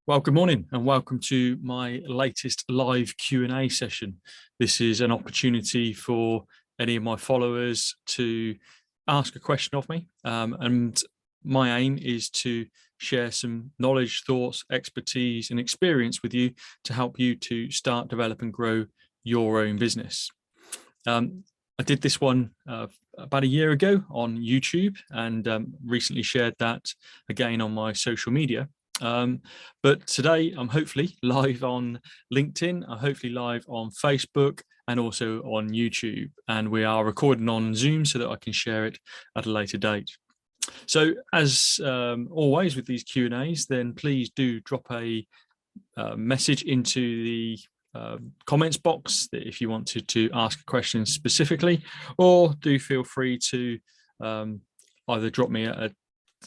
Well, good morning and welcome to my latest live Q&A session. This is an opportunity for any of my followers to ask a question of me. And my aim is to share some knowledge, thoughts, expertise and experience with you to help you to start, develop and grow your own business. I did this one about a year ago on YouTube and recently shared that again on my social media. But today I'm hopefully live on LinkedIn, I'm hopefully live on Facebook and also on YouTube, and we are recording on Zoom so that I can share it at a later date. So as always with these Q&As, then please do drop a message into the comments box that if you wanted to ask a question specifically, or do feel free to either drop me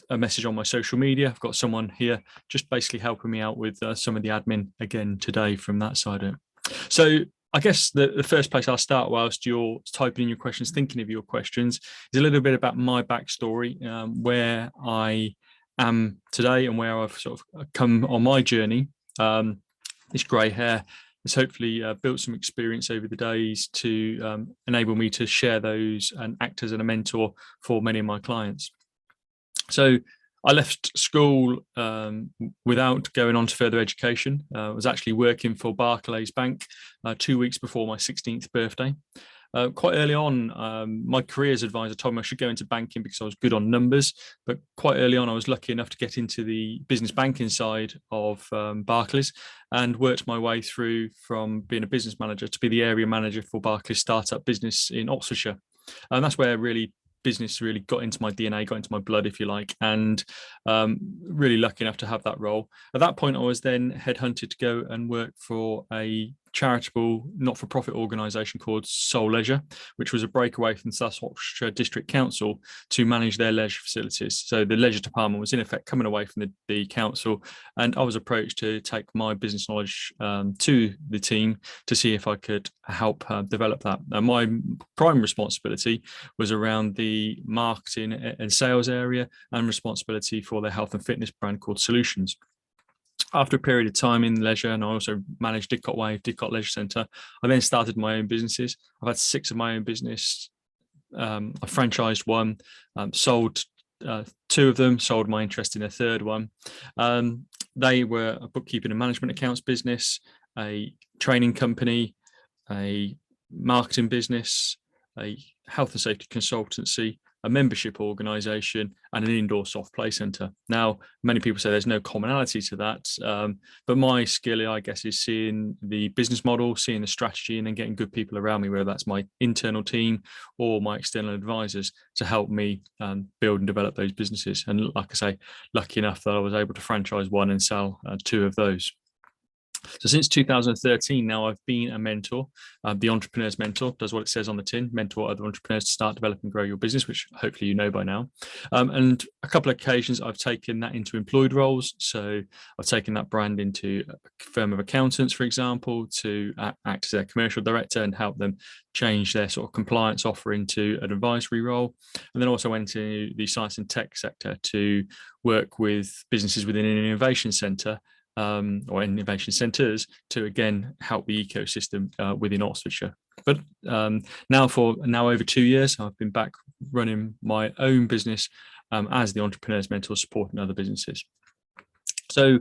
a message on my social media. I've got someone here just basically helping me out with some of the admin again today from that side of it. So I guess the first place I'll start whilst you're typing in your questions, thinking of your questions, is a little bit about my backstory, where I am today and where I've sort of come on my journey. This grey hair has hopefully built some experience over the days to enable me to share those and act as a mentor for many of my clients. So I left school without going on to further education. I was actually working for Barclays Bank 2 weeks before my 16th birthday. Quite early on, my careers advisor told me I should go into banking because I was good on numbers. But quite early on, I was lucky enough to get into the business banking side of Barclays and worked my way through from being a business manager to be the area manager for Barclays startup business in Oxfordshire. And that's where really business really got into my DNA, got into my blood, if you like, and really lucky enough to have that role. At that point, I was then headhunted to go and work for a charitable not-for-profit organisation called Soul Leisure, which was a breakaway from South Oxfordshire District Council to manage their leisure facilities. So the leisure department was in effect coming away from the council, and I was approached to take my business knowledge to the team to see if I could help develop that. And my prime responsibility was around the marketing and sales area and responsibility for their health and fitness brand called Solutions. After a period of time in leisure, and I also managed Didcot Wave, Didcot Leisure Centre, I then started my own businesses. I've had 6 of my own business. I franchised one, sold 2 of them, sold my interest in a third one. They were a bookkeeping and management accounts business, a training company, a marketing business, a health and safety consultancy, a membership organisation and an indoor soft play centre. Now, many people say there's no commonality to that, but my skill, I guess, is seeing the business model, seeing the strategy and then getting good people around me, whether that's my internal team or my external advisors to help me build and develop those businesses. And like I say, lucky enough that I was able to franchise one and sell 2 of those. So since 2013 now, I've been a mentor. The Entrepreneur's Mentor does what it says on the tin: mentor other entrepreneurs to start, develop and grow your business, which hopefully you know by now. And a couple of occasions I've taken that into employed roles. So I've taken that brand into a firm of accountants, for example, to act as their commercial director and help them change their sort of compliance offer into an advisory role. And then also went into the science and tech sector to work with businesses within an innovation centre, or innovation centres, to again help the ecosystem within Oxfordshire. But now over 2 years, I've been back running my own business as the Entrepreneur's Mentor, supporting other businesses. So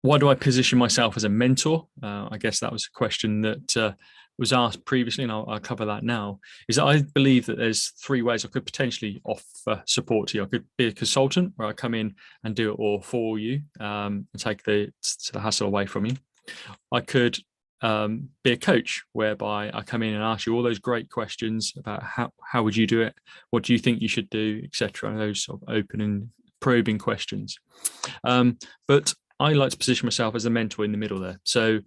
why do I position myself as a mentor? I guess that was a question that was asked previously, and I'll cover that now. Is that I believe that there's 3 ways I could potentially offer support to you. I could be a consultant, where I come in and do it all for you and take the hassle away from you. I could be a coach, whereby I come in and ask you all those great questions about how would you do it, what do you think you should do, etc. Those sort of open and probing questions. But I like to position myself as a mentor in the middle there. So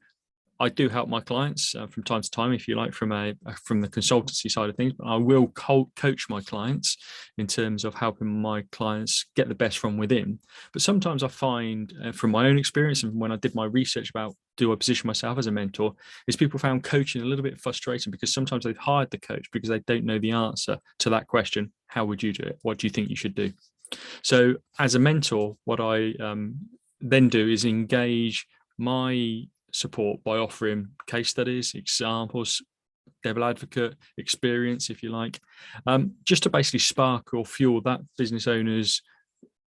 I do help my clients from time to time, if you like, from the consultancy side of things. But I will coach my clients in terms of helping my clients get the best from within. But sometimes I find, from my own experience and when I did my research about do I position myself as a mentor, is people found coaching a little bit frustrating because sometimes they've hired the coach because they don't know the answer to that question: how would you do it? What do you think you should do? So as a mentor, what I then do is engage my support by offering case studies, examples, devil advocate experience, if you like, just to basically spark or fuel that business owner's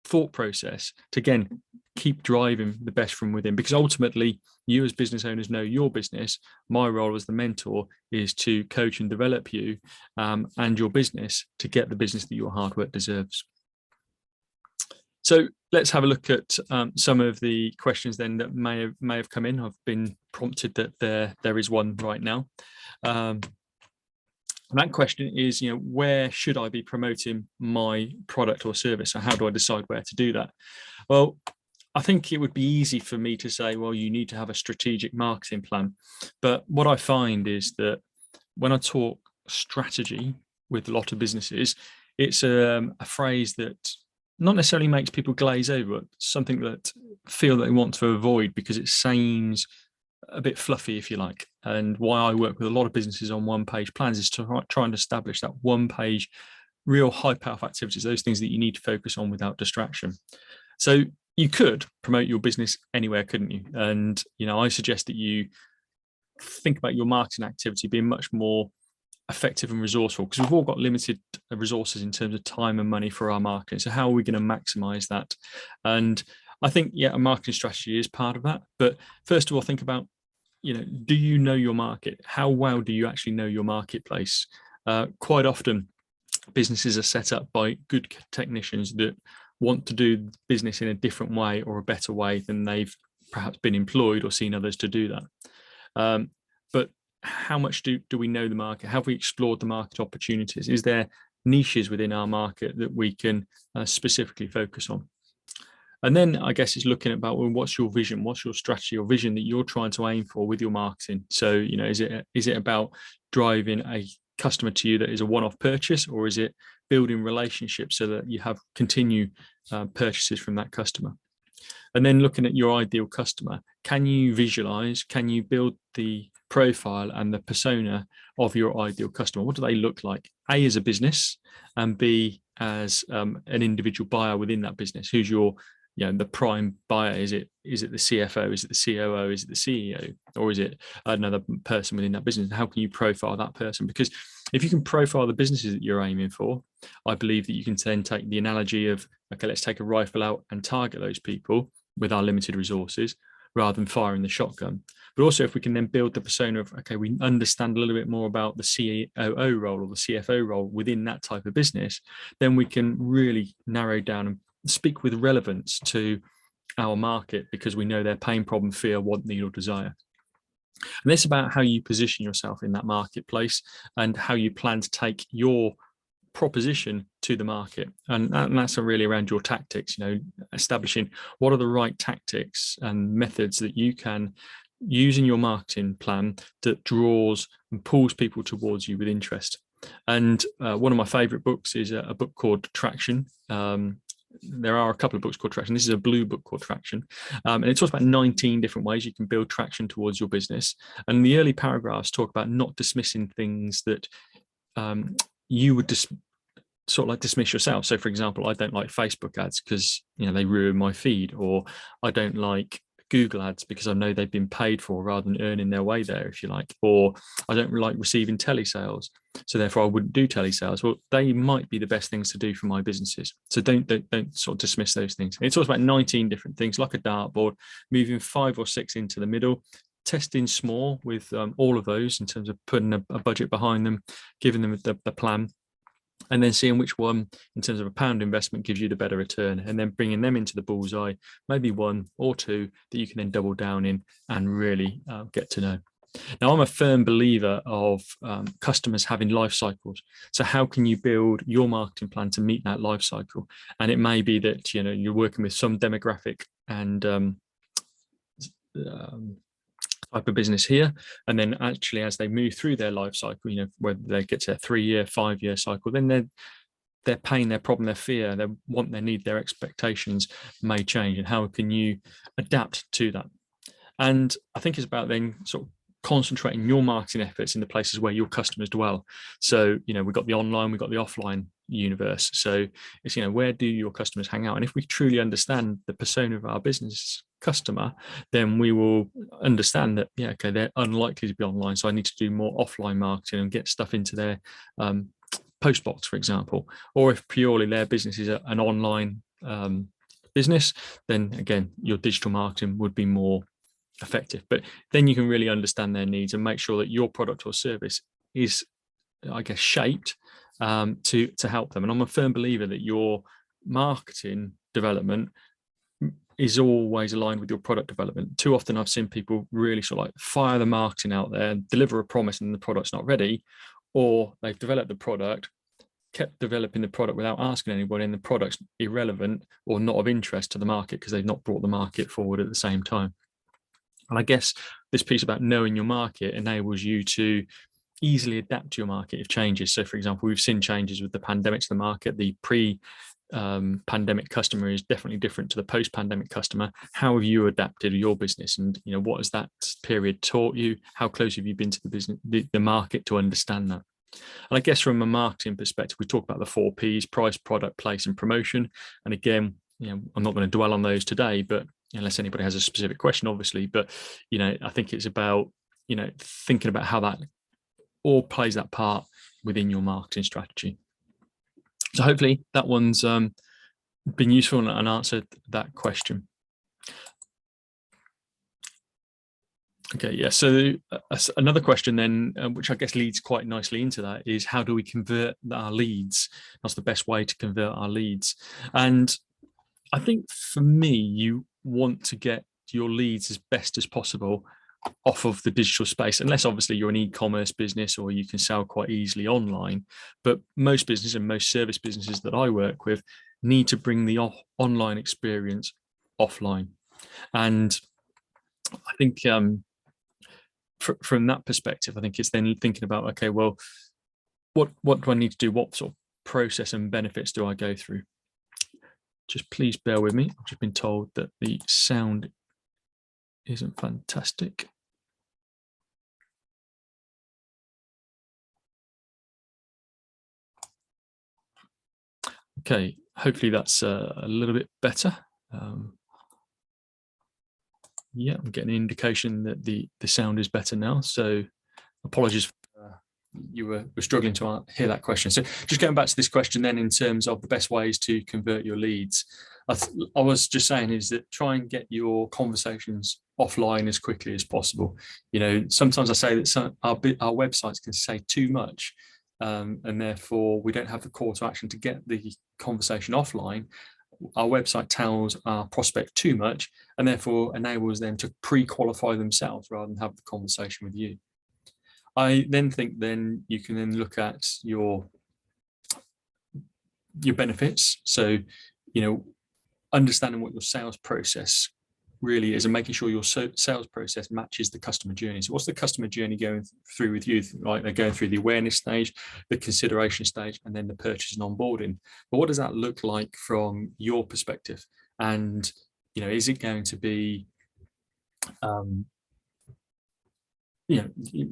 thought process to, again, keep driving the best from within. Because ultimately, you as business owners know your business. My role as the mentor is to coach and develop you and your business to get the business that your hard work deserves. So let's have a look at some of the questions then that may have come in. I've been prompted that there is one right now. And that question is, where should I be promoting my product or service? So how do I decide where to do that? Well, I think it would be easy for me to say, well, you need to have a strategic marketing plan. But what I find is that when I talk strategy with a lot of businesses, it's a phrase that not necessarily makes people glaze over, something that feel that they want to avoid because it seems a bit fluffy, if you like. And why I work with a lot of businesses on one-page plans is to try and establish that one-page, real high-power activities, those things that you need to focus on without distraction. So you could promote your business anywhere, couldn't you? And, I suggest that you think about your marketing activity being much more effective and resourceful, because we've all got limited resources in terms of time and money for our marketing. So how are we going to maximize that? And I think, a marketing strategy is part of that. But first of all, think about, do you know your market? How well do you actually know your marketplace? Quite often, businesses are set up by good technicians that want to do business in a different way or a better way than they've perhaps been employed or seen others to do that. But how much do we know the market? Have we explored the market opportunities? Is there niches within our market that we can specifically focus on? And then I guess it's looking about, well, what's your vision? What's your strategy or vision that you're trying to aim for with your marketing? So, is it about driving a customer to you that is a one-off purchase, or is it building relationships so that you have continued purchases from that customer? And then looking at your ideal customer, can you visualize, can you build the profile and the persona of your ideal customer? What do they look like? A, as a business, and B, as an individual buyer within that business. Who's your, the prime buyer? Is it the CFO? Is it the COO? Is it the CEO? Or is it another person within that business? How can you profile that person? Because if you can profile the businesses that you're aiming for, I believe that you can then take the analogy of, okay, let's take a rifle out and target those people with our limited resources rather than firing the shotgun. But also, if we can then build the persona of, okay, we understand a little bit more about the COO role or the CFO role within that type of business, then we can really narrow down and speak with relevance to our market, because we know their pain, problem, fear, want, need, or desire. And it's about how you position yourself in that marketplace and how you plan to take your proposition to the market. And that's really around your tactics, establishing what are the right tactics and methods that you can use in your marketing plan that draws and pulls people towards you with interest. And one of my favorite books is a book called Traction. There are a couple of books called Traction. This is a blue book called Traction. And it talks about 19 different ways you can build traction towards your business. And the early paragraphs talk about not dismissing things that you would sort of like dismiss yourself. So, for example, I don't like Facebook ads because they ruin my feed, or I don't like Google ads because I know they've been paid for rather than earning their way there, if you like, or I don't like receiving telesales, so therefore I wouldn't do telesales. Well, they might be the best things to do for my businesses. So don't sort of dismiss those things. It talks about 19 different things, like a dartboard, moving 5 or 6 into the middle, testing small with all of those in terms of putting a budget behind them, giving them the plan, and then seeing which one in terms of a pound investment gives you the better return, and then bringing them into the bullseye, maybe 1 or 2 that you can then double down in and really get to know. Now, I'm a firm believer of customers having life cycles. So how can you build your marketing plan to meet that life cycle? And it may be that you're working with some demographic and type of business here, and then actually as they move through their life cycle, whether they get to a 3-year, 5-year cycle, then their pain, their problem, their fear, their want, their need, their expectations may change. And how can you adapt to that? And I think it's about then sort of concentrating your marketing efforts in the places where your customers dwell. So we've got the online, we've got the offline universe. So it's where do your customers hang out? And if we truly understand the persona of our business, customer, then we will understand that, yeah, okay, they're unlikely to be online, so I need to do more offline marketing and get stuff into their post box, for example. Or if purely their business is an online business, then again, your digital marketing would be more effective. But then you can really understand their needs and make sure that your product or service is, I guess, shaped to help them. And I'm a firm believer that your marketing development is always aligned with your product development. Too often I've seen people really sort of like fire the marketing out there and deliver a promise and the product's not ready, or they've developed the product, kept developing the product without asking anybody, and the product's irrelevant or not of interest to the market because they've not brought the market forward at the same time. And I guess this piece about knowing your market enables you to easily adapt to your market if changes. So for example, we've seen changes with the pandemic to the market. The pre-pandemic customer is definitely different to the post-pandemic customer. How have you adapted your business, and what has that period taught you? How close have you been to the business, the market, to understand that? And I guess from a marketing perspective, we talk about the 4 Ps: price, product, place, and promotion. And again, I'm not going to dwell on those today, but unless anybody has a specific question, obviously. But I think it's about thinking about how that all plays that part within your marketing strategy. So hopefully that one's been useful and answered that question. Okay, yeah. So another question then, which I guess leads quite nicely into that, is how do we convert our leads? That's the best way to convert our leads. And I think for me, you want to get your leads as best as possible off of the digital space, unless obviously you're an e-commerce business or you can sell quite easily online. But most businesses and most service businesses that I work with need to bring the online experience offline. And I think from that perspective, I think it's then thinking about, okay, well, what do I need to do? What sort of process and benefits do I go through? Just please bear with me. I've just been told that the sound isn't fantastic. Okay, hopefully that's a little bit better. Yeah, I'm getting an indication that the sound is better now. So apologies, you were struggling to hear that question. So just going back to this question then, in terms of the best ways to convert your leads, I was just saying is that try and get your conversations offline as quickly as possible. Sometimes I say that our websites can say too much, and therefore we don't have the call to action to get the conversation offline. Our website tells our prospect too much, and therefore enables them to pre-qualify themselves rather than have the conversation with you. I then think you can then look at your benefits. So, understanding what your sales process really is and making sure your sales process matches the customer journey. So what's the customer journey going through with you? Right, they're going through the awareness stage, the consideration stage, and then the purchase and onboarding. But what does that look like from your perspective? And, is it going to be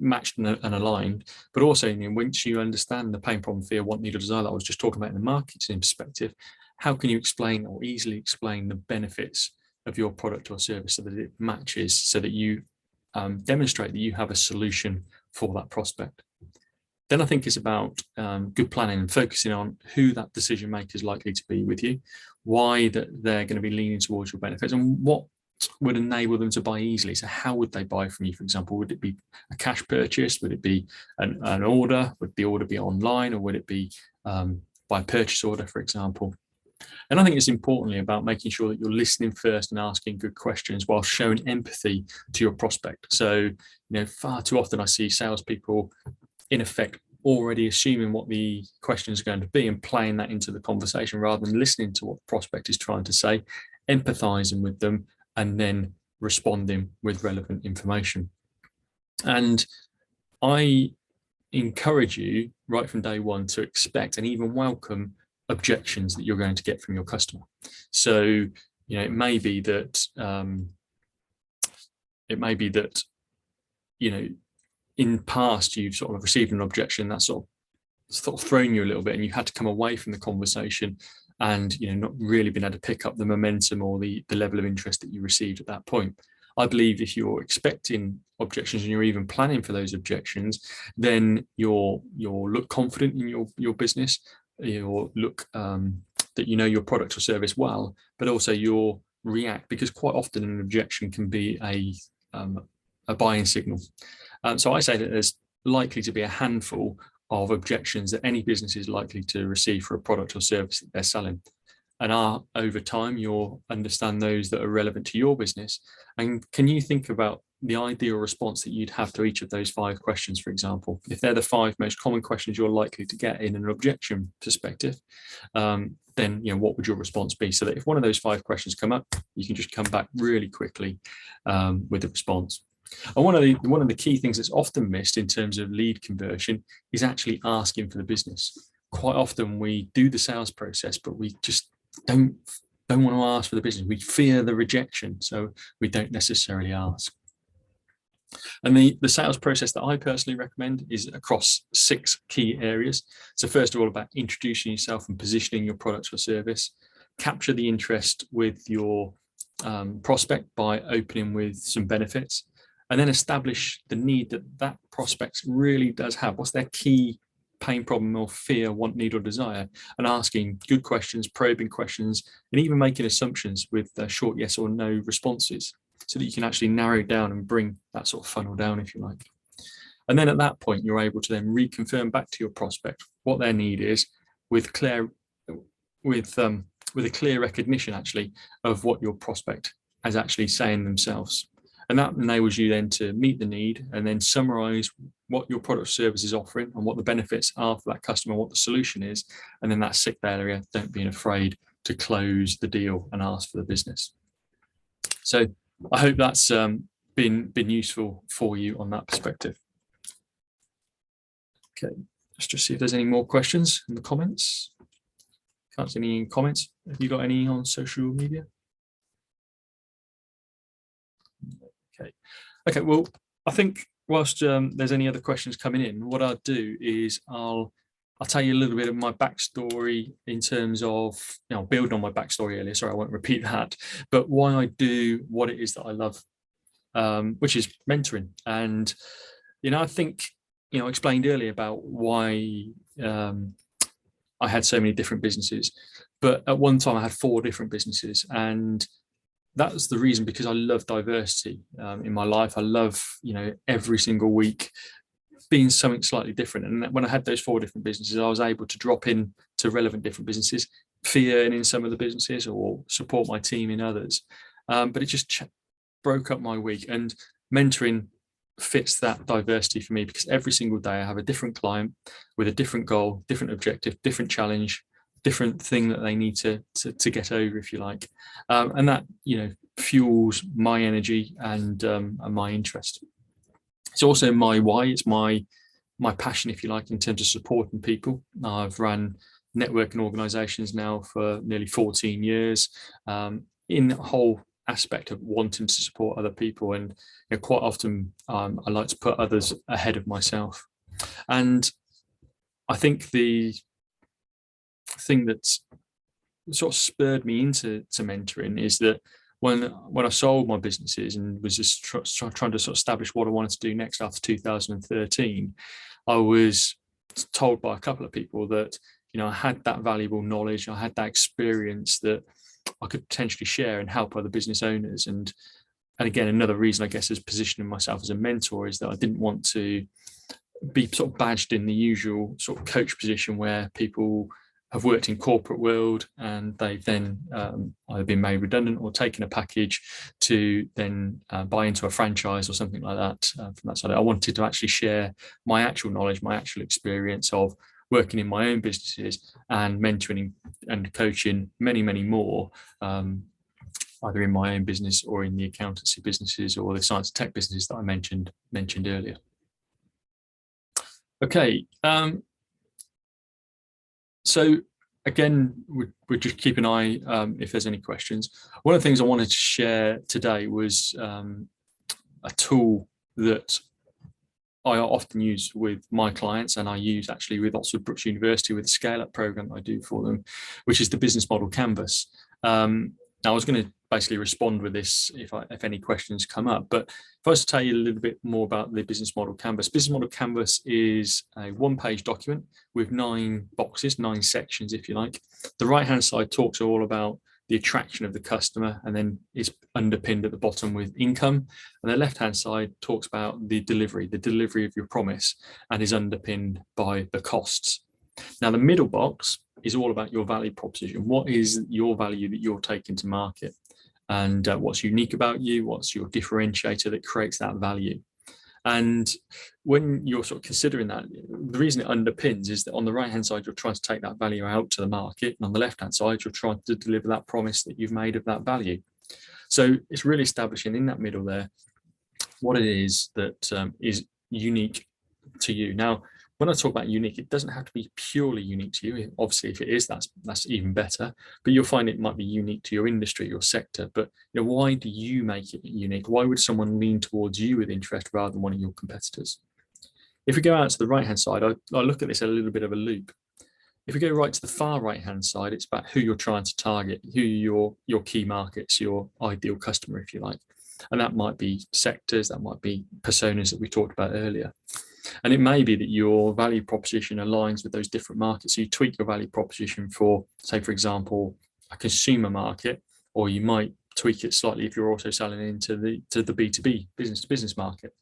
matched and aligned? But also, once you understand the pain, problem, fear, want, need, or desire that I was just talking about in the marketing perspective, how can you explain or easily explain the benefits of your product or service so that it matches, so that you demonstrate that you have a solution for that prospect? Then I think it's about good planning and focusing on who that decision maker is likely to be with you, why that they're going to be leaning towards your benefits, and what would enable them to buy easily. So how would they buy from you? For example, would it be a cash purchase? Would it be an order? Would the order be online, or would it be by purchase order, for example? And I think it's importantly about making sure that you're listening first and asking good questions while showing empathy to your prospect. So, far too often I see salespeople, in effect, already assuming what the questions are going to be and playing that into the conversation rather than listening to what the prospect is trying to say, empathizing with them, and then responding with relevant information. And I encourage you right from day one to expect and even welcome objections that you're going to get from your customer. So, it may be that in past you've sort of received an objection that sort of thrown you a little bit, and you had to come away from the conversation and not really been able to pick up the momentum or the level of interest that you received at that point. I believe if you're expecting objections and you're even planning for those objections, then you'll look confident in your business. You'll look that your product or service well, but also you'll react, because quite often an objection can be a buying signal. So I say that there's likely to be a handful of objections that any business is likely to receive for a product or service that they're selling. And over time, you'll understand those that are relevant to your business. And can you think about the ideal response that you'd have to each of those 5 questions, for example? If they're the 5 most common questions you're likely to get in an objection perspective, then what would your response be? So that if one of those 5 questions come up, you can just come back really quickly with a response. And one of the key things that's often missed in terms of lead conversion is actually asking for the business. Quite often we do the sales process, but we just don't want to ask for the business. We fear the rejection, so we don't necessarily ask. And the sales process that I personally recommend is across 6 key areas. So first of all, about introducing yourself and positioning your product or service. Capture the interest with your prospect by opening with some benefits, and then establish the need that prospect really does have. What's their key pain, problem, or fear, want, need, or desire, and asking good questions, probing questions, and even making assumptions with short yes or no responses, so that you can actually narrow down and bring that sort of funnel down, if you like. And then at that point, you're able to then reconfirm back to your prospect what their need is, with a clear recognition actually of what your prospect is actually saying themselves. And that enables you then to meet the need and then summarize what your product or service is offering and what the benefits are for that customer, what the solution is. And then that 6th area, don't be afraid to close the deal and ask for the business. So I hope that's been useful for you on that perspective. Okay, let's just see if there's any more questions in the comments. Can't see any comments. Have you got any on social media? Okay, well, I think whilst there's any other questions coming in, what I'll do is I'll tell you a little bit of my backstory in terms of, build on my backstory earlier, sorry, I won't repeat that, but why I do what it is that I love, which is mentoring. And, I think, I explained earlier about why I had so many different businesses, but at one time I had 4 different businesses, and that was the reason, because I love diversity in my life. I love, every single week being something slightly different. And when I had those 4 different businesses, I was able to drop in to relevant different businesses, fee earn in some of the businesses or support my team in others. But it just broke up my week, and mentoring fits that diversity for me, because every single day I have a different client with a different goal, different objective, different challenge, different thing that they need to get over, if you like, and that fuels my energy and my interest. It's also my why. It's my passion, if you like, in terms of supporting people. I've ran networking organizations now for nearly 14 years, in the whole aspect of wanting to support other people, and quite often I like to put others ahead of myself. And I think the thing that's sort of spurred me into mentoring is that when I sold my businesses and was just trying to sort of establish what I wanted to do next after 2013, I was told by a couple of people that I had that valuable knowledge, I had that experience that I could potentially share and help other business owners. And again, another reason, I guess, is positioning myself as a mentor, is that I didn't want to be sort of badged in the usual sort of coach position where people have worked in corporate world and they've then either been made redundant or taken a package to then buy into a franchise or something like that. From that side, I wanted to actually share my actual knowledge, my actual experience of working in my own businesses and mentoring and coaching many more, either in my own business or in the accountancy businesses or the science and tech businesses that I mentioned earlier. Okay. So again, we'll just keep an eye if there's any questions. One of the things I wanted to share today was a tool that I often use with my clients, and I use actually with Oxford Brookes University with the scale-up program I do for them, which is the business model canvas. Now, I was going to basically respond with this if any questions come up, but if I was to tell you a little bit more about the business model canvas. Business model canvas is a one-page document with 9 boxes, 9 sections, if you like. The right-hand side talks all about the attraction of the customer, and then is underpinned at the bottom with income. And the left-hand side talks about the delivery of your promise, and is underpinned by the costs. Now, the middle box is all about your value proposition. What is your value that you're taking to market? And what's unique about you? What's your differentiator that creates that value? And when you're sort of considering that, the reason it underpins is that on the right-hand side, you're trying to take that value out to the market. And on the left-hand side, you're trying to deliver that promise that you've made of that value. So it's really establishing in that middle there what it is that is unique to you. Now, when I talk about unique, it doesn't have to be purely unique to you. Obviously, if it is, that's even better. But you'll find it might be unique to your industry, your sector. But why do you make it unique? Why would someone lean towards you with interest rather than one of your competitors? If we go out to the right-hand side, I look at this a little bit of a loop. If we go right to the far right-hand side, it's about who you're trying to target, who your key markets, your ideal customer, if you like. And that might be sectors, that might be personas that we talked about earlier. And it may be that your value proposition aligns with those different markets. So you tweak your value proposition for, say, for example, a consumer market, or you might tweak it slightly if you're also selling into the B2B, business to business market.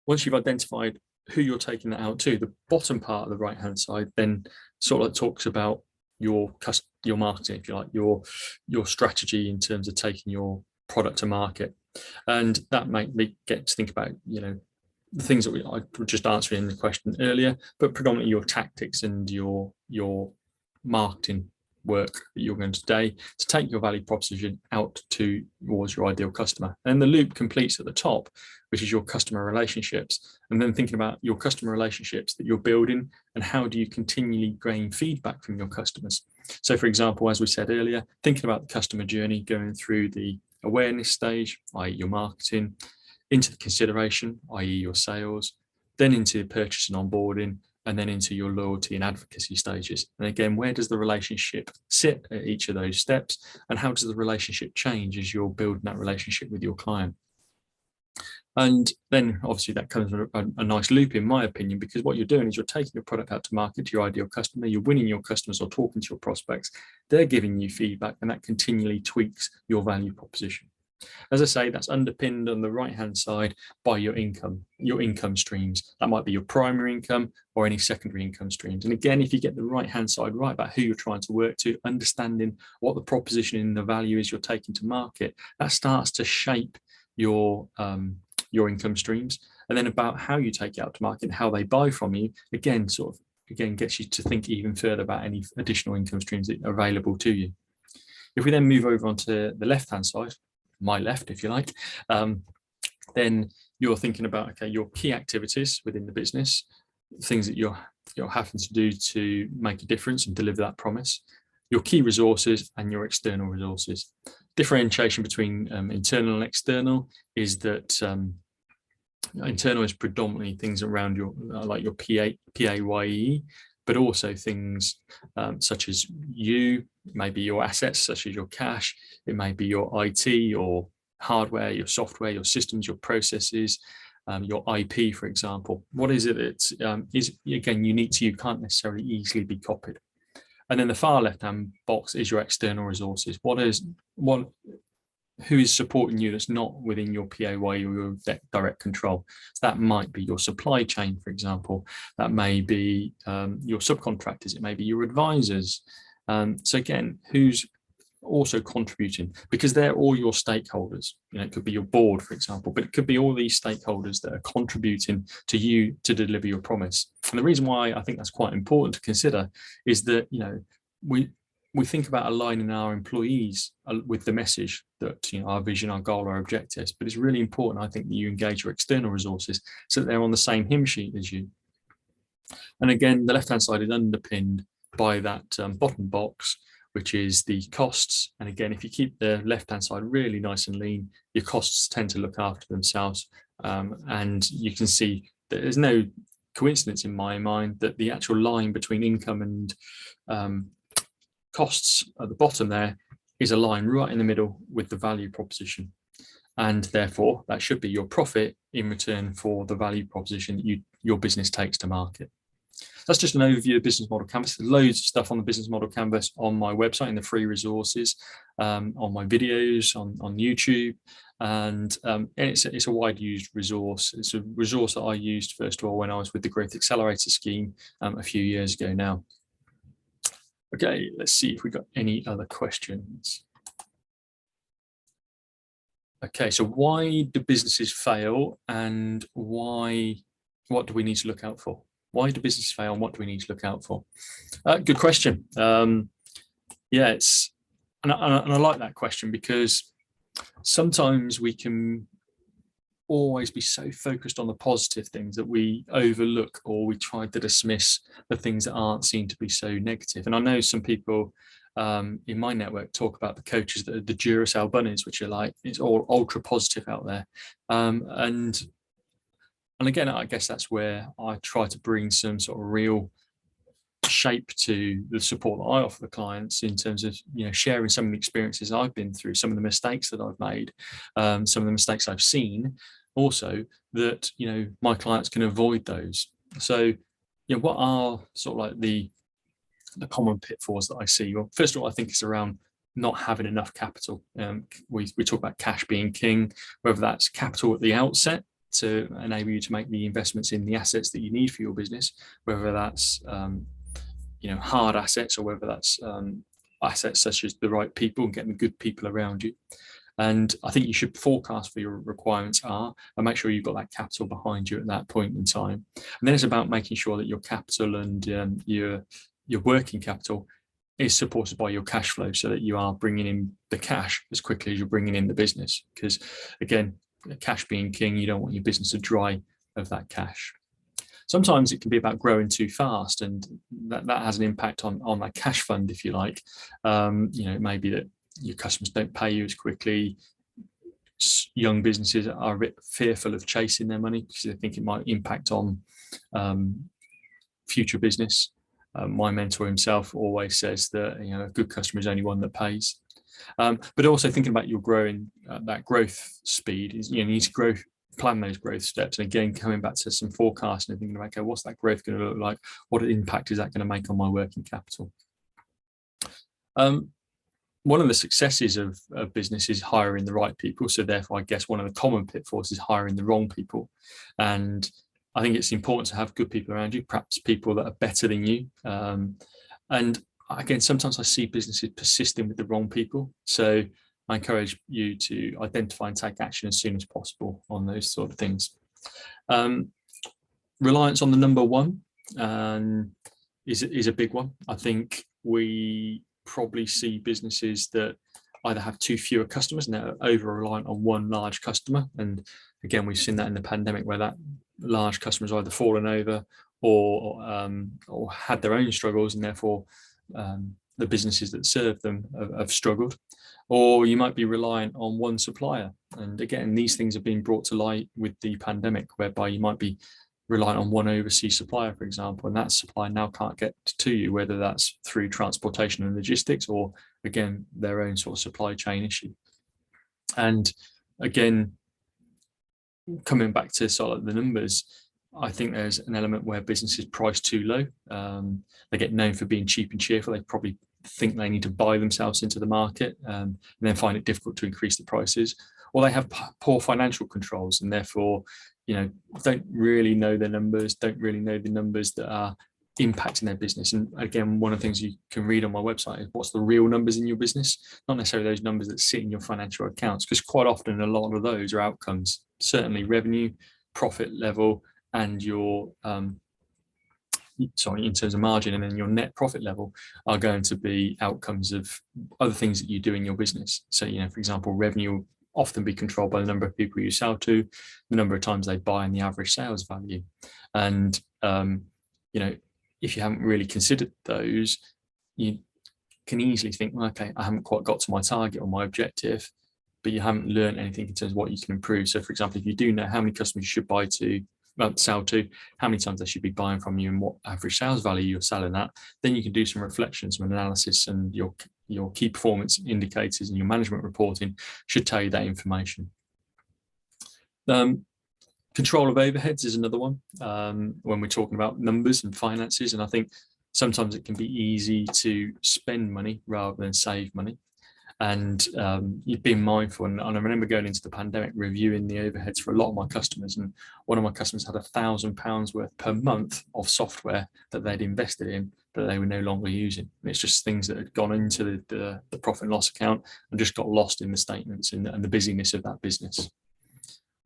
Once you've identified who you're taking that out to, the bottom part of the right-hand side then sort of talks about your marketing, if you like, your strategy in terms of taking your product to market. And that might me get to think about, the things that I were just answering in the question earlier, but predominantly your tactics and your marketing work that you're going to today to take your value proposition out towards your ideal customer. And the loop completes at the top, which is your customer relationships. And then thinking about your customer relationships that you're building and how do you continually gain feedback from your customers. So for example, as we said earlier, thinking about the customer journey, going through the awareness stage, i.e. your marketing, into the consideration, i.e. your sales, then into purchase and onboarding, and then into your loyalty and advocacy stages. And again, where does the relationship sit at each of those steps? And how does the relationship change as you're building that relationship with your client? And then obviously that comes a nice loop, in my opinion, because what you're doing is you're taking your product out to market to your ideal customer, you're winning your customers or talking to your prospects, they're giving you feedback, and that continually tweaks your value proposition. As I say, that's underpinned on the right-hand side by your income streams. That might be your primary income or any secondary income streams. And again, if you get the right-hand side right about who you're trying to work to, understanding what the proposition and the value is you're taking to market, that starts to shape your income streams. And then about how you take it out to market and how they buy from you, again, gets you to think even further about any additional income streams that are available to you. If we then move over onto the left-hand side, my left, if you like, then you're thinking about, okay, your key activities within the business, things that you're having to do to make a difference and deliver that promise, your key resources and your external resources. Differentiation between internal and external is that internal is predominantly things around your like your PAYE, but also things such as maybe your assets, such as your cash, it may be your IT, your hardware, your software, your systems, your processes, your IP, for example. What is it that is, again, unique to you, can't necessarily easily be copied? And then the far left-hand box is your external resources. Who is supporting you that's not within your PAYE or your direct control? So that might be your supply chain, for example. That may be your subcontractors. It may be your advisors. So again, who's also contributing? Because they're all your stakeholders. It could be your board, for example, but it could be all these stakeholders that are contributing to you to deliver your promise. And the reason why I think that's quite important to consider is that, we think about aligning our employees with the message that, our vision, our goal, our objectives, but it's really important, I think, that you engage your external resources so that they're on the same hymn sheet as you. And again, the left-hand side is underpinned by that bottom box, which is the costs. And again, if you keep the left-hand side really nice and lean, your costs tend to look after themselves. And you can see that there's no coincidence in my mind that the actual line between income and costs at the bottom there is a line right in the middle with the value proposition. And therefore, that should be your profit in return for the value proposition that your business takes to market. That's just an overview of Business Model Canvas. There's loads of stuff on the Business Model Canvas on my website in the free resources, on my videos, on YouTube. And it's a wide used resource. It's a resource that I used, first of all, when I was with the Growth Accelerator scheme a few years ago now. Okay, let's see if we got any other questions. Okay, so why do businesses fail, and what do we need to look out for? Why do businesses fail, and what do we need to look out for? Good question. Yeah, and I like that question, because sometimes we can always be so focused on the positive things that we overlook, or we try to dismiss the things that aren't seen to be so negative. And I know some people in my network talk about the coaches that are the Duracell bunnies, which are like, it's all ultra positive out there. And again, I guess that's where I try to bring some sort of real shape to the support that I offer the clients, in terms of, sharing some of the experiences I've been through, some of the mistakes that I've made, some of the mistakes I've seen, also that my clients can avoid those. So what are sort of like the common pitfalls that I see? Well, first of all, I think it's around not having enough capital. We talk about cash being king, whether that's capital at the outset to enable you to make the investments in the assets that you need for your business, whether that's hard assets, or whether that's assets such as the right people and getting good people around you. And I think you should forecast for your requirements are, and make sure you've got that capital behind you at that point in time. And then it's about making sure that your capital and your working capital is supported by your cash flow, so that you are bringing in the cash as quickly as you're bringing in the business. Because again, cash being king, you don't want your business to dry of that cash. Sometimes it can be about growing too fast, and that has an impact on that cash fund, if you like. It may be that your customers don't pay you as quickly. Young businesses are a bit fearful of chasing their money because they think it might impact on future business. My mentor himself always says that a good customer is only one that pays. But also thinking about your that growth speed is, you need to plan those growth steps. And again, coming back to some forecasting and thinking about, okay, what's that growth going to look like? What impact is that going to make on my working capital? One of the successes of business is hiring the right people. So therefore, I guess one of the common pitfalls is hiring the wrong people. And I think it's important to have good people around you, perhaps people that are better than you. And again, sometimes I see businesses persisting with the wrong people. So I encourage you to identify and take action as soon as possible on those sort of things. Reliance on the number one is a big one. I think we probably see businesses that either have too few customers and they're over reliant on one large customer. And again, we've seen that in the pandemic, where that large customer has either fallen over or had their own struggles, and therefore the businesses that serve them have struggled. Or you might be reliant on one supplier. And again, these things have been brought to light with the pandemic, whereby you might be reliant on one overseas supplier, for example, and that supplier now can't get to you, whether that's through transportation and logistics, or again, their own sort of supply chain issue. And again, coming back to sort of the numbers, I think there's an element where businesses price too low. They get known for being cheap and cheerful. They probably think they need to buy themselves into the market, and then find it difficult to increase the prices. Or they have poor financial controls, and therefore, don't really know their numbers, don't really know the numbers that are impacting their business. And again, one of the things you can read on my website is what's the real numbers in your business, not necessarily those numbers that sit in your financial accounts, because quite often a lot of those are outcomes, certainly revenue, profit level, and your in terms of margin, and then your net profit level are going to be outcomes of other things that you do in your business. So, for example, revenue will often be controlled by the number of people you sell to, the number of times they buy, and the average sales value. And if you haven't really considered those, you can easily think, well, okay, I haven't quite got to my target or my objective. but you haven't learned anything in terms of what you can improve. So for example, if you do know how many customers you should buy to, sell to, how many times they should be buying from you, and what average sales value you're selling at, then you can do some reflection, some analysis, and your key performance indicators and your management reporting should tell you that information. Control of overheads is another one when we're talking about numbers and finances, and I think sometimes it can be easy to spend money rather than save money. And you've been mindful, and I remember going into the pandemic reviewing the overheads for a lot of my customers, and one of my customers had £1,000 worth per month of software that they'd invested in that they were no longer using. And it's just things that had gone into the profit and loss account and just got lost in the statements and the busyness of that business.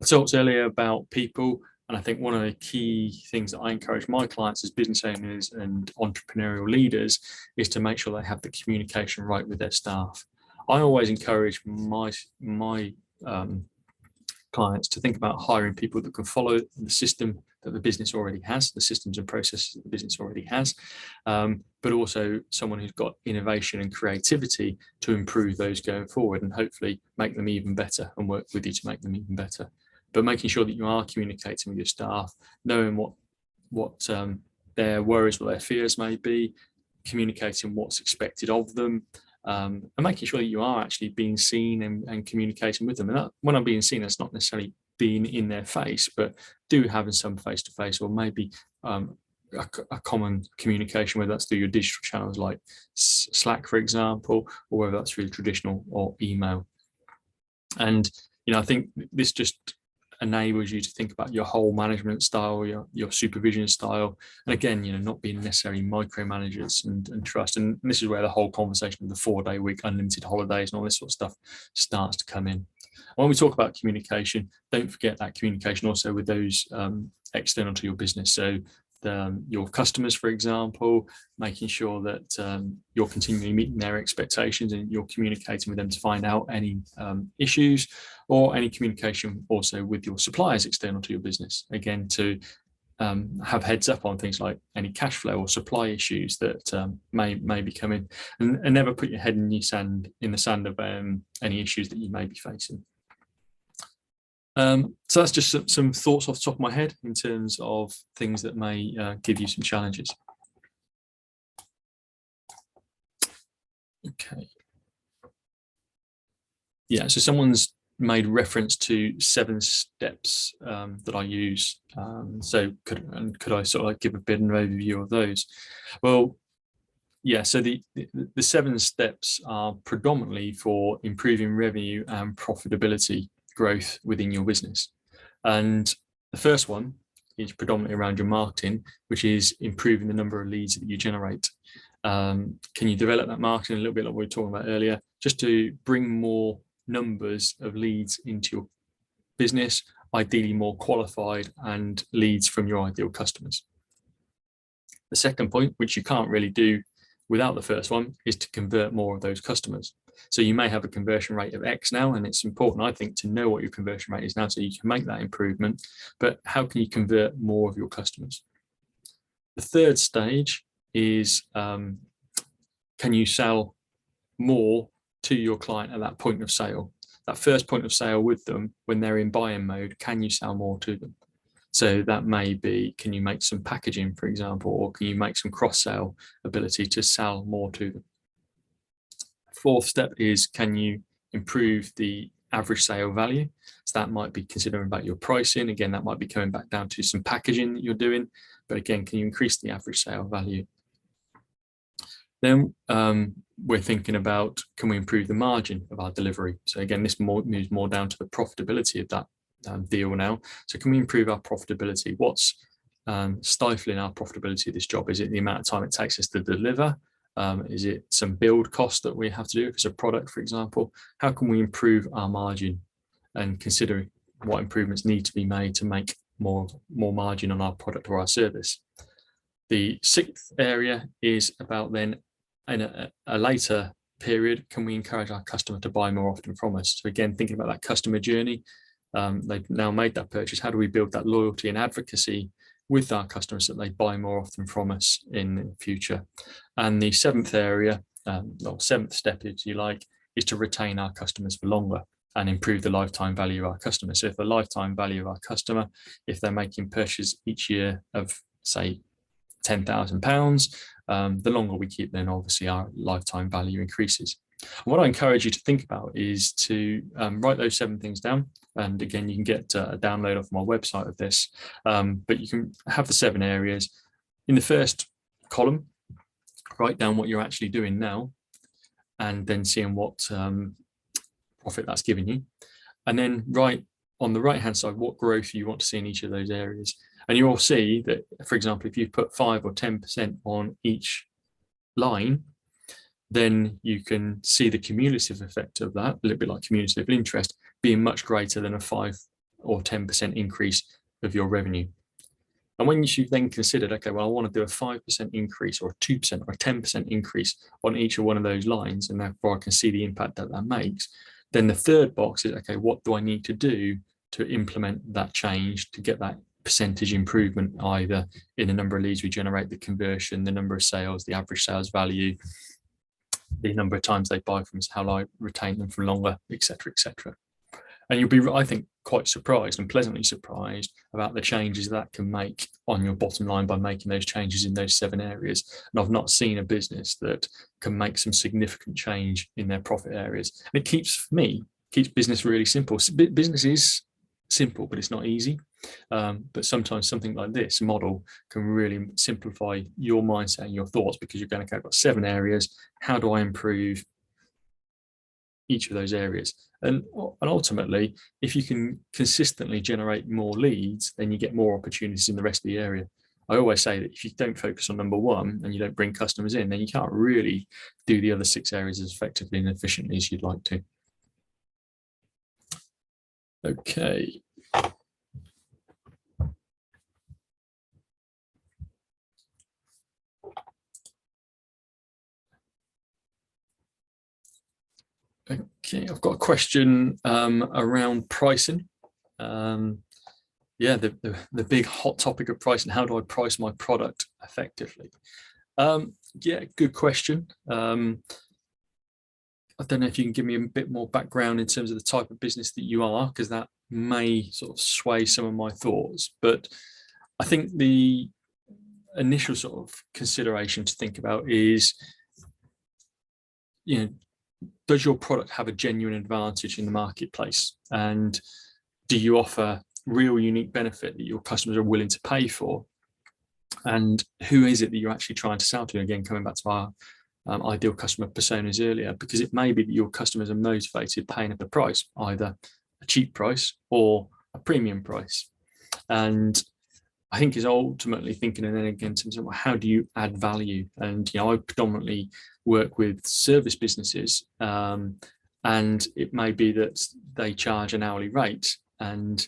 I talked earlier about people, and I think one of the key things that I encourage my clients as business owners and entrepreneurial leaders is to make sure they have the communication right with their staff. I always encourage my clients to think about hiring people that can follow the system that the business already has, the systems and processes that the business already has, but also someone who's got innovation and creativity to improve those going forward and hopefully make them even better and work with you to make them even better. But making sure that you are communicating with your staff, knowing what their worries, what their fears may be, communicating what's expected of them, and making sure that you are actually being seen and communicating with them. And that, when I'm being seen, that's not necessarily being in their face, but do having some face-to-face, or maybe a common communication, whether that's through your digital channels like Slack, for example, or whether that's through traditional or email. And I think this just enables you to think about your whole management style, your supervision style, and again, not being necessarily micromanagers and trust. And this is where the whole conversation of the 4-day week, unlimited holidays, and all this sort of stuff starts to come in. When we talk about communication, don't forget that communication also with those external to your business. So your customers, for example, making sure that you're continually meeting their expectations and you're communicating with them to find out any issues, or any communication also with your suppliers external to your business, again, to have heads up on things like any cash flow or supply issues that may be coming, and never put your head in the sand of any issues that you may be facing. So that's just some thoughts off the top of my head in terms of things that may give you some challenges. Okay. Yeah, so someone's made reference to 7 steps that I use. So could I sort of like give a bit of an overview of those? Well, yeah, so the 7 steps are predominantly for improving revenue and profitability growth within your business. And the first one is predominantly around your marketing, which is improving the number of leads that you generate. Can you develop that marketing a little bit like we were talking about earlier, just to bring more numbers of leads into your business, ideally more qualified and leads from your ideal customers. The second point, which you can't really do without the first one, is to convert more of those customers. So you may have a conversion rate of X now, and it's important, I think, to know what your conversion rate is now so you can make that improvement. But how can you convert more of your customers? The third stage is, can you sell more to your client at that point of sale? That first point of sale with them, when they're in buying mode, can you sell more to them? So that may be, can you make some packaging, for example, or can you make some cross-sell ability to sell more to them? Fourth step is, can you improve the average sale value? So that might be considering about your pricing. Again, that might be coming back down to some packaging that you're doing. But again, can you increase the average sale value? Then we're thinking about, can we improve the margin of our delivery? So again, this moves more down to the profitability of that deal now. So can we improve our profitability? What's stifling our profitability of this job? Is it the amount of time it takes us to deliver? Is it some build cost that we have to do if it's a product, for example? How can we improve our margin, and consider what improvements need to be made to make more margin on our product or our service? The 6th area is about, then in a later period, can we encourage our customer to buy more often from us? So again, thinking about that customer journey, they've now made that purchase. How do we build that loyalty and advocacy with our customers so that they buy more often from us in the future? And the 7th area, or 7th step, if you like, is to retain our customers for longer. and improve the lifetime value of our customer. So if the lifetime value of our customer, if they're making purchases each year of, say, £10,000, the longer we keep, then obviously our lifetime value increases. And what I encourage you to think about is to write those 7 things down. And again, you can get a download off my website of this, but you can have the 7 areas. In the first column, write down what you're actually doing now, and then seeing what profit that's giving you. And then write on the right-hand side what growth you want to see in each of those areas. And you will see that, for example, if you put 5 or 10% on each line, then you can see the cumulative effect of that, a little bit like cumulative interest, being much greater than a 5 or 10% increase of your revenue. And when you then considered, okay, well, I want to do a 5% increase or a 2% or a 10% increase on each of one of those lines, and therefore I can see the impact that that makes, then the third box is, okay, what do I need to do to implement that change to get that percentage improvement, either in the number of leads we generate, the conversion, the number of sales, the average sales value, the number of times they buy from us, how I retain them for longer, etc., etc. And you'll be, I think, quite surprised and pleasantly surprised about the changes that can make on your bottom line by making those changes in those 7 areas. And I've not seen a business that can make some significant change in their profit areas. And it keeps business really simple. Business is simple, but it's not easy. But sometimes something like this model can really simplify your mindset and your thoughts, because you're going to go, I've got 7 areas. How do I improve each of those areas? And ultimately, if you can consistently generate more leads, then you get more opportunities in the rest of the area. I always say that if you don't focus on number 1 and you don't bring customers in, then you can't really do the other 6 areas as effectively and efficiently as you'd like to. Okay. Okay, I've got a question around pricing. Yeah, the big hot topic of pricing. How do I price my product effectively? Yeah, good question. I don't know if you can give me a bit more background in terms of the type of business that you are, because that may sort of sway some of my thoughts. But I think the initial sort of consideration to think about is, does your product have a genuine advantage in the marketplace? And do you offer real unique benefit that your customers are willing to pay for? And who is it that you're actually trying to sell to? Again, coming back to our ideal customer personas earlier, because it may be that your customers are motivated paying up a price, either a cheap price or a premium price. And I think is ultimately thinking, and then again, in terms of how do you add value? And I predominantly work with service businesses, and it may be that they charge an hourly rate, and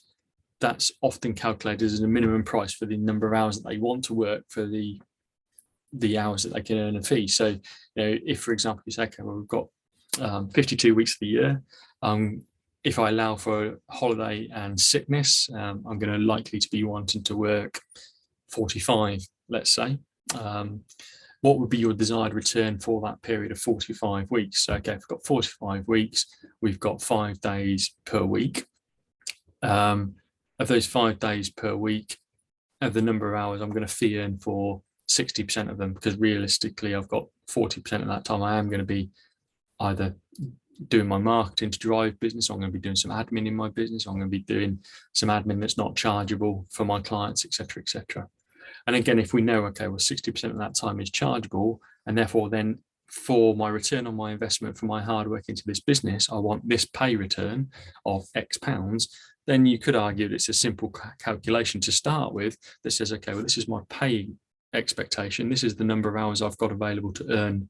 that's often calculated as a minimum price for the number of hours that they want to work for the hours that they can earn a fee. So, if, for example, you say, okay, well, we've got 52 weeks of the year. If I allow for holiday and sickness, I'm going to likely to be wanting to work 45, let's say. What would be your desired return for that period of 45 weeks? So, okay, if we've got 45 weeks, we've got 5 days per week. Of those 5 days per week, of the number of hours I'm going to fee earn for 60% of them, because realistically, I've got 40% of that time I am going to be either doing my marketing to drive business, I'm going to be doing some admin in my business, I'm going to be doing some admin that's not chargeable for my clients, etc., etc. And again, if we know, okay, well, 60% of that time is chargeable, and therefore then for my return on my investment, for my hard work into this business, I want this pay return of X pounds, then you could argue that it's a simple calculation to start with that says, okay, well, this is my pay expectation, this is the number of hours I've got available to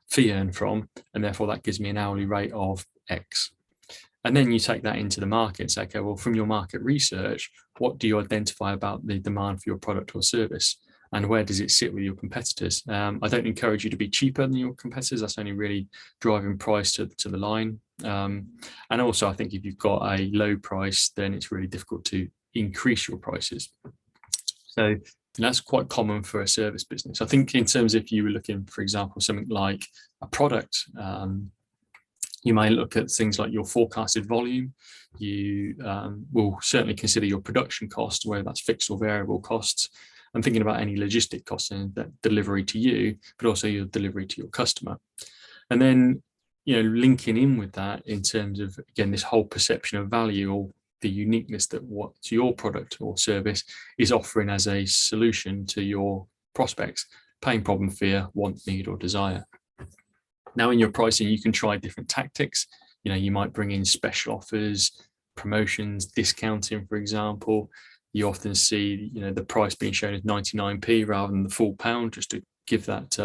fee earn from, and therefore that gives me an hourly rate of X. And then you take that into the market and say, okay, well, from your market research, what do you identify about the demand for your product or service? And where does it sit with your competitors? I don't encourage you to be cheaper than your competitors. That's only really driving price to the line. And also, I think if you've got a low price, then it's really difficult to increase your prices. So that's quite common for a service business. I think in terms of if you were looking, for example, something like a product You may look at things like your forecasted volume. You will certainly consider your production cost, whether that's fixed or variable costs, and thinking about any logistic costs and that delivery to you, but also your delivery to your customer. And then, linking in with that in terms of, again, this whole perception of value or the uniqueness that what your product or service is offering as a solution to your prospects, pain, problem, fear, want, need, or desire. Now, in your pricing, you can try different tactics. You might bring in special offers, promotions, discounting, for example. You often see, the price being shown as 99p rather than the full pound, just to give that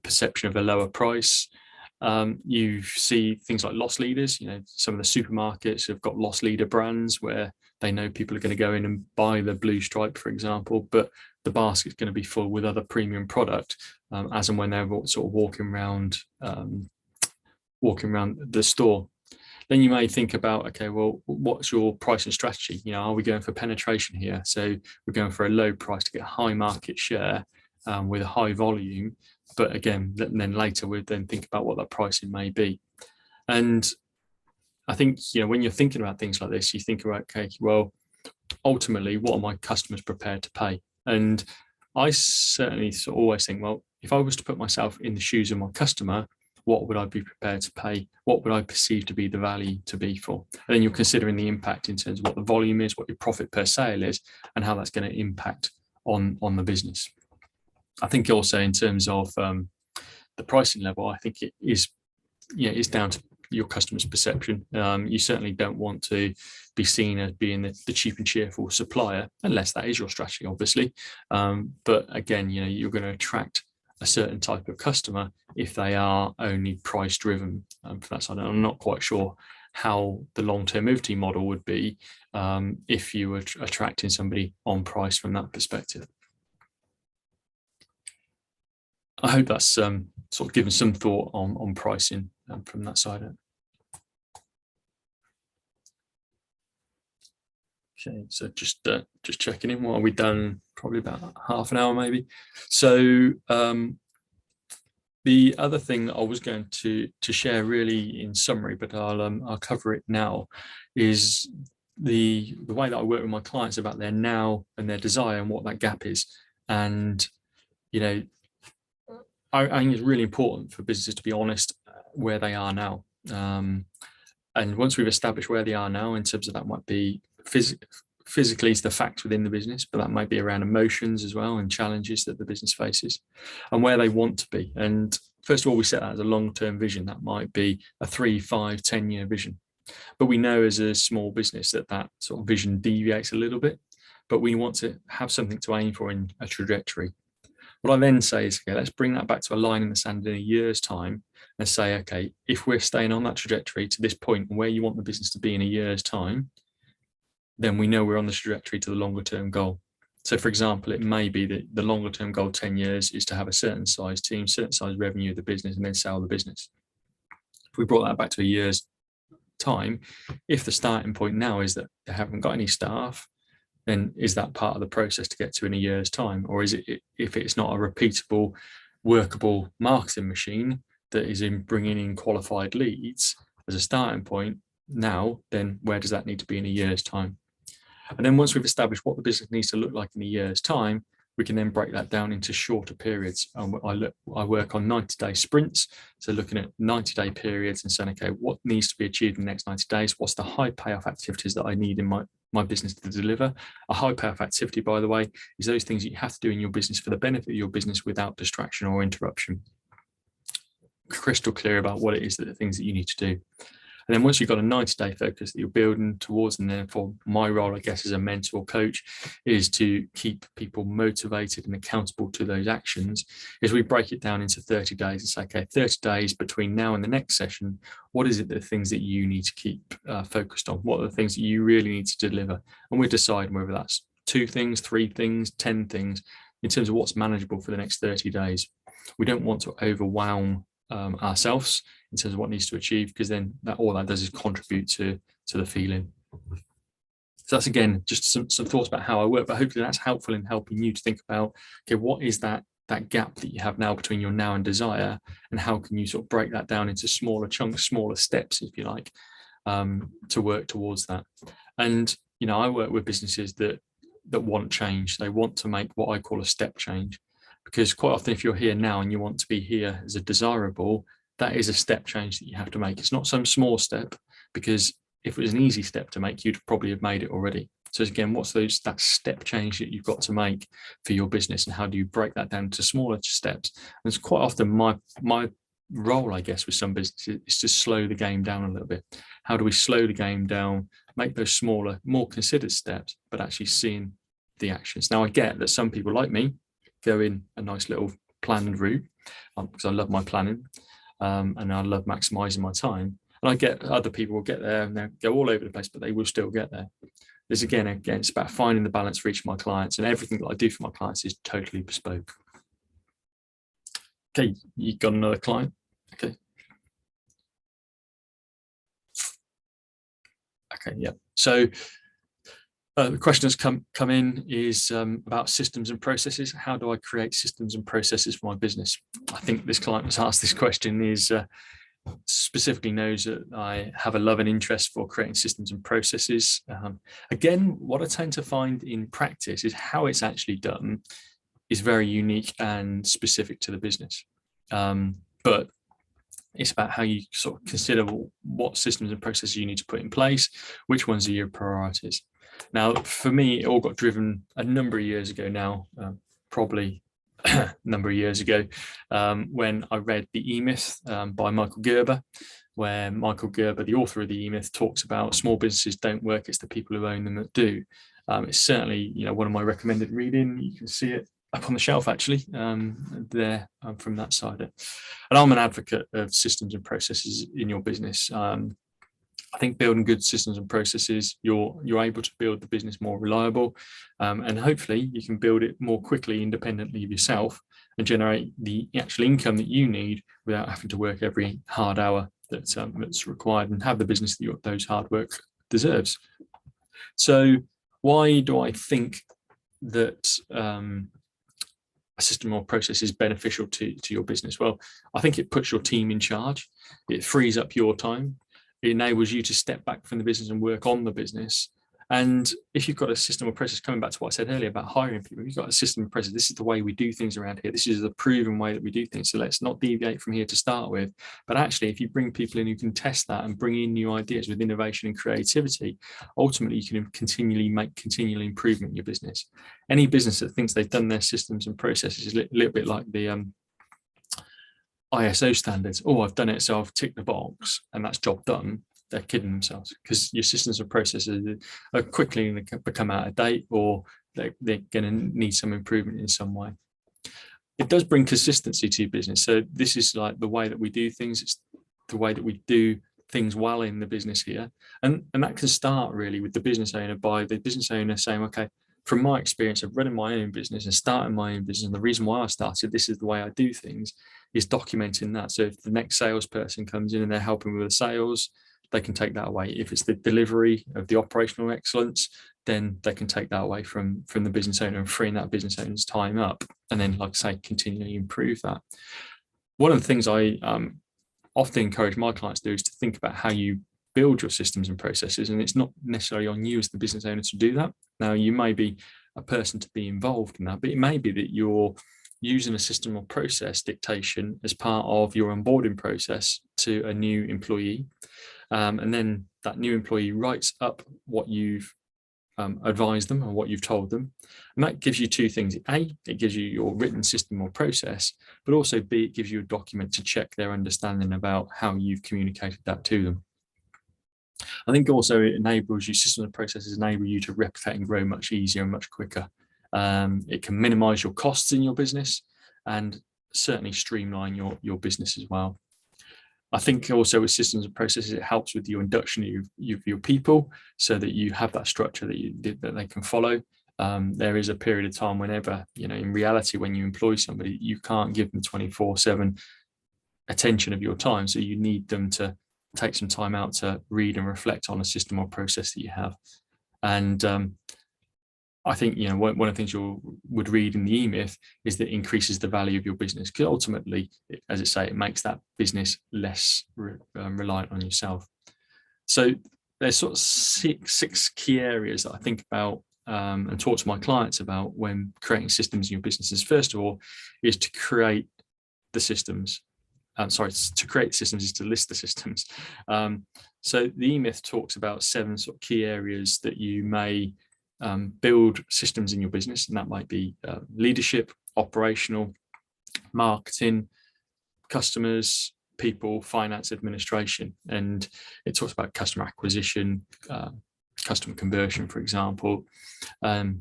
perception of a lower price. You see things like loss leaders. Some of the supermarkets have got loss leader brands where they know people are going to go in and buy the blue stripe, for example, but the basket's going to be full with other premium product as and when they're sort of walking around the store. Then you may think about, okay, well, what's your pricing strategy? Are we going for penetration here? So we're going for a low price to get high market share with a high volume. But again, then later we'd then think about what that pricing may be. And I think, when you're thinking about things like this, you think about, okay, well, ultimately, what are my customers prepared to pay? And I certainly always think, well, if I was to put myself in the shoes of my customer, what would I be prepared to pay? What would I perceive to be the value to be for? And then you're considering the impact in terms of what the volume is, what your profit per sale is, and how that's going to impact on the business. I think also in terms of the pricing level, I think it is, it's down to your customer's perception. You certainly don't want to be seen as being the cheap and cheerful supplier, unless that is your strategy, obviously. But again, you're going to attract a certain type of customer if they are only price driven for that side. I'm not quite sure how the long-term OT model would be if you were attracting somebody on price from that perspective. I hope that's sort of given some thought on pricing from that side. Okay, so just checking in. What are we done? Probably about half an hour, maybe. So the other thing that I was going to share, really in summary, but I'll cover it now, is the way that I work with my clients about their now and their desire and what that gap is. And I think it's really important for businesses to be honest where they are now. And once we've established where they are now, in terms of that might be physically is the facts within the business, but that might be around emotions as well and challenges that the business faces and where they want to be. And first of all, we set that as a long-term vision. That might be a 3, 5, 10-year vision. But we know as a small business that sort of vision deviates a little bit, but we want to have something to aim for in a trajectory. What I then say is, okay, let's bring that back to a line in the sand in a year's time and say, okay, if we're staying on that trajectory to this point and where you want the business to be in a year's time, then we know we're on the trajectory to the longer term goal. So for example, it may be that the longer term goal, 10 years, is to have a certain size team, certain size revenue of the business, and then sell the business. If we brought that back to a year's time, if the starting point now is that they haven't got any staff, then is that part of the process to get to in a year's time? Or is it, if it's not a repeatable, workable marketing machine that is in bringing in qualified leads as a starting point now, then where does that need to be in a year's time? And then once we've established what the business needs to look like in a year's time, we can then break that down into shorter periods. I work on 90-day sprints. So looking at 90-day periods and saying, okay, what needs to be achieved in the next 90 days? What's the high payoff activities that I need in my business to deliver? A high payoff activity, by the way, is those things that you have to do in your business for the benefit of your business without distraction or interruption. Crystal clear about what it is that the things that you need to do. And then once you've got a 90-day focus that you're building towards, and therefore my role, I guess, as a mentor coach is to keep people motivated and accountable to those actions, is we break it down into 30 days and say, okay, 30 days between now and the next session, what is it the things that you need to keep focused on? What are the things that you really need to deliver? And we're deciding whether that's 2 things, 3 things, 10 things, in terms of what's manageable for the next 30 days. We don't want to overwhelm ourselves in terms of what needs to achieve, because then all that does is contribute to the feeling. So that's, again, just some thoughts about how I work, but hopefully that's helpful in helping you to think about, okay, what is that that gap that you have now between your now and desire, and how can you sort of break that down into smaller chunks, smaller steps, if you like, to work towards that. And I work with businesses that want change. They want to make what I call a step change, because quite often if you're here now and you want to be here as a desirable, that is a step change that you have to make. It's not some small step, because if it was an easy step to make, you'd probably have made it already. So again, what's that step change that you've got to make for your business, and how do you break that down to smaller steps? And it's quite often my role, I guess, with some businesses is to slow the game down a little bit. How do we slow the game down, make those smaller, more considered steps, but actually seeing the actions? Now, I get that some people like me go in a nice little planned route, because I love my planning, and I love maximizing my time. And I get other people will get there and they'll go all over the place, but they will still get there. This again, it's about finding the balance for each of my clients, and everything that I do for my clients is totally bespoke. Okay, you got another client? Okay. Okay, yeah. So the question that's come in is about systems and processes. How do I create systems and processes for my business? I think this client that's asked this question is specifically knows that I have a love and interest for creating systems and processes. Again, what I tend to find in practice is how it's actually done is very unique and specific to the business. But it's about how you sort of consider what systems and processes you need to put in place, which ones are your priorities. Now, for me, it all got driven a number of years ago now, probably a number of years ago, when I read The E-Myth by Michael Gerber, where Michael Gerber, the author of The E-Myth, talks about small businesses don't work, it's the people who own them that do. It's certainly, one of my recommended reading. You can see it up on the shelf, actually, there from that side. And I'm an advocate of systems and processes in your business. I think building good systems and processes, you're able to build the business more reliable, and hopefully you can build it more quickly independently of yourself and generate the actual income that you need without having to work every hard hour that's required, and have the business that those hard work deserves. So why do I think that a system or process is beneficial to your business? Well, I think it puts your team in charge. It frees up your time. It enables you to step back from the business and work on the business. And if you've got a system or process, coming back to what I said earlier about hiring people, if you've got a system or process, this is the way we do things around here. This is the proven way that we do things. So let's not deviate from here to start with. But actually, if you bring people in who can test that and bring in new ideas with innovation and creativity, ultimately you can continually make continual improvement in your business. Any business that thinks they've done their systems and processes is a little bit like the ISO standards. Oh, I've done it, so I've ticked the box and that's job done. They're kidding themselves, because your systems and processes are quickly going to become out of date, or they're going to need some improvement in some way. It does bring consistency to your business. So this is like the way that we do things. It's the way that we do things well in the business here. And that can start really with the business owner, by the business owner saying, okay, from my experience of running my own business and starting my own business, and the reason why I started, this is the way I do things, is documenting that. So if the next salesperson comes in and they're helping with the sales, they can take that away. If it's the delivery of the operational excellence, then they can take that away from the business owner and freeing that business owner's time up. And then, like I say, continually improve that. One of the things I often encourage my clients to do is to think about how you build your systems and processes. And it's not necessarily on you as the business owner to do that. Now, you may be a person to be involved in that, but it may be that you're using a system or process dictation as part of your onboarding process to a new employee. And then that new employee writes up what you've advised them and what you've told them. And that gives you two things. A, it gives you your written system or process, but also B, it gives you a document to check their understanding about how you've communicated that to them. I think also it enables you, systems and processes enable you to replicate and grow much easier and much quicker. It can minimize your costs in your business and certainly streamline your business as well. I think also with systems and processes, it helps with your induction of your people, so that you have that structure that they can follow. There is a period of time whenever, in reality, when you employ somebody, you can't give them 24/7 attention of your time. So you need them to take some time out to read and reflect on a system or process that you have. And I think, one of the things you would read in the E-Myth is that it increases the value of your business, because ultimately, as it say, it makes that business less reliant on yourself. So there's sort of six key areas that I think about and talk to my clients about when creating systems in your businesses. First of all, is to create the systems. To create systems is to list the systems. So the E-Myth talks about 7 sort of key areas that you may build systems in your business, and that might be leadership, operational, marketing, customers, people, finance, administration. And it talks about customer acquisition, customer conversion, for example,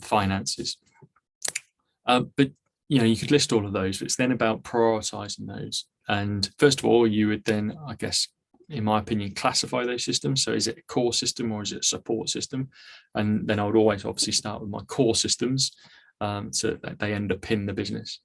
finances. But you could list all of those, but it's then about prioritizing those. And first of all, you would then, I guess, in my opinion, classify those systems. So is it a core system or is it a support system? And then I would always obviously start with my core systems so that they underpin the business.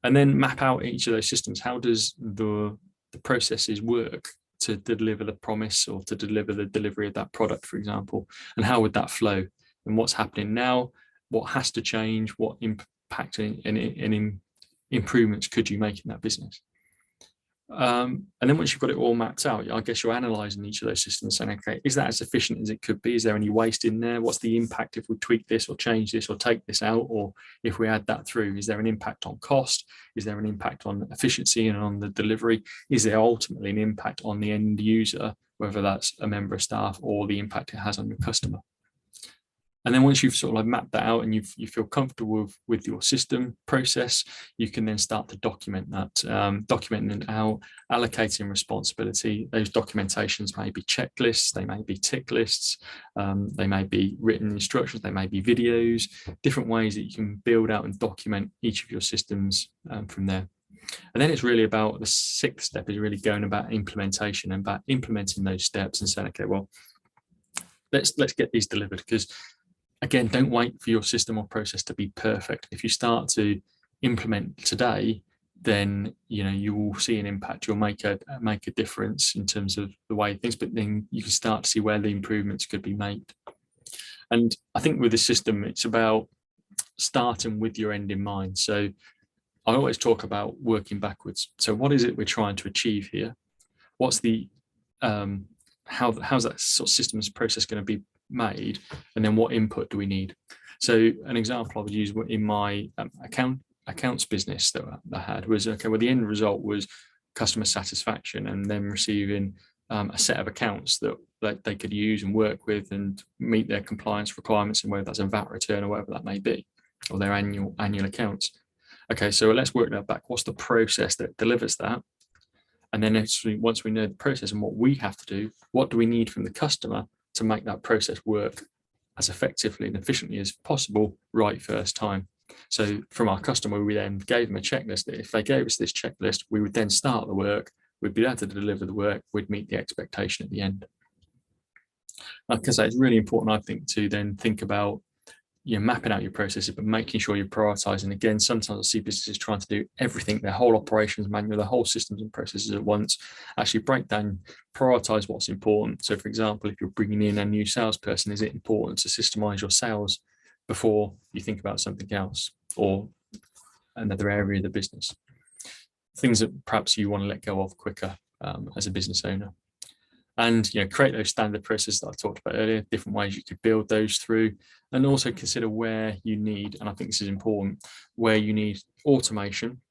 And then map out each of those systems. How does the processes work to deliver the promise or to deliver the delivery of that product, for example? And how would that flow? And what's happening now? What has to change? What impact and improvements could you make in that business? And then once you've got it all mapped out, I guess you're analysing each of those systems, saying, okay, is that as efficient as it could be? Is there any waste in there? What's the impact if we tweak this or change this or take this out? Or if we add that through, is there an impact on cost? Is there an impact on efficiency and on the delivery? Is there ultimately an impact on the end user, whether that's a member of staff or the impact it has on your customer? And then once you've sort of like mapped that out and you feel comfortable with your system process, you can then start to document that, documenting out, allocating responsibility. Those documentations may be checklists, they may be tick lists, they may be written instructions, they may be videos, different ways that you can build out and document each of your systems from there. And then it's really about the 6th step is really going about implementation and about implementing those steps and saying, okay, well, let's get these delivered, because again, don't wait for your system or process to be perfect. If you start to implement today, then you will see an impact. You'll make a difference in terms of the way things, but then you can start to see where the improvements could be made. And I think with the system, it's about starting with your end in mind. So I always talk about working backwards. So what is it we're trying to achieve here? What's the how's that sort of systems process going to be made, and then what input do we need? So an example I would use in my accounts business that I had was, okay, well, the end result was customer satisfaction and them receiving a set of accounts that they could use and work with and meet their compliance requirements, and whether that's a VAT return or whatever that may be, or their annual accounts. Okay, so let's work that back. What's the process that delivers that? And then once we know the process and what we have to do, what do we need from the customer to make that process work as effectively and efficiently as possible right first time? So from our customer, we then gave them a checklist that if they gave us this checklist, we would then start the work, we'd be able to deliver the work, we'd meet the expectation at the end. Like I say, it's really important, I think, to then think about mapping out your processes, but making sure you're prioritizing. Again, sometimes I see businesses trying to do everything, their whole operations manual, their whole systems and processes at once. Actually break down, prioritize what's important. So for example, if you're bringing in a new salesperson, is it important to systemize your sales before you think about something else or another area of the business? Things that perhaps you want to let go of quicker as a business owner. And create those standard processes that I talked about earlier, different ways you could build those through, and also consider where you need, and I think this is important, where you need automation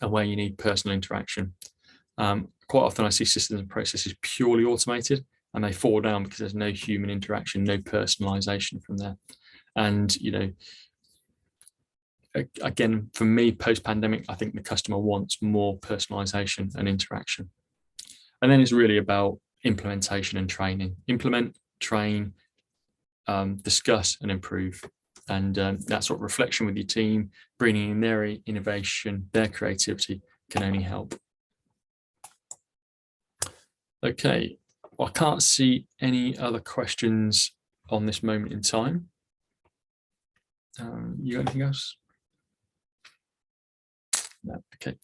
and where you need personal interaction. Quite often I see systems and processes purely automated and they fall down because there's no human interaction, no personalization from there. And again, for me, post-pandemic, I think the customer wants more personalization and interaction. And then it's really about implementation and training. Implement, train, discuss and improve. And that sort of reflection with your team, bringing in their innovation, their creativity can only help. Okay, well, I can't see any other questions on this moment in time. You got anything else? No, okay.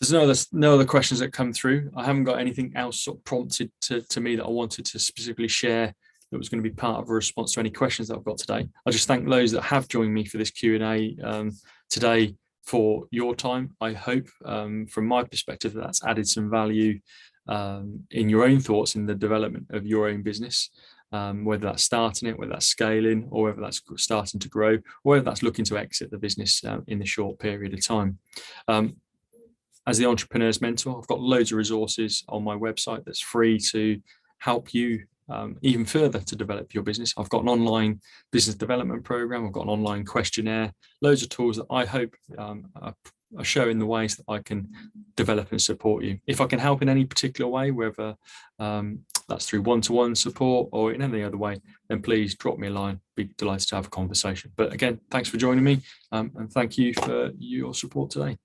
There's no other questions that come through. I haven't got anything else sort of prompted to me that I wanted to specifically share that was going to be part of a response to any questions that I've got today. I just thank those that have joined me for this Q&A today for your time. I hope from my perspective that's added some value in your own thoughts in the development of your own business, whether that's starting it, whether that's scaling, or whether that's starting to grow, or whether that's looking to exit the business in the short period of time. As the Entrepreneur's Mentor, I've got loads of resources on my website that's free to help you even further to develop your business. I've got an online business development program. I've got an online questionnaire, loads of tools that I hope are showing the ways that I can develop and support you. If I can help in any particular way, whether that's through one-to-one support or in any other way, then please drop me a line. Be delighted to have a conversation. But again, thanks for joining me, and thank you for your support today.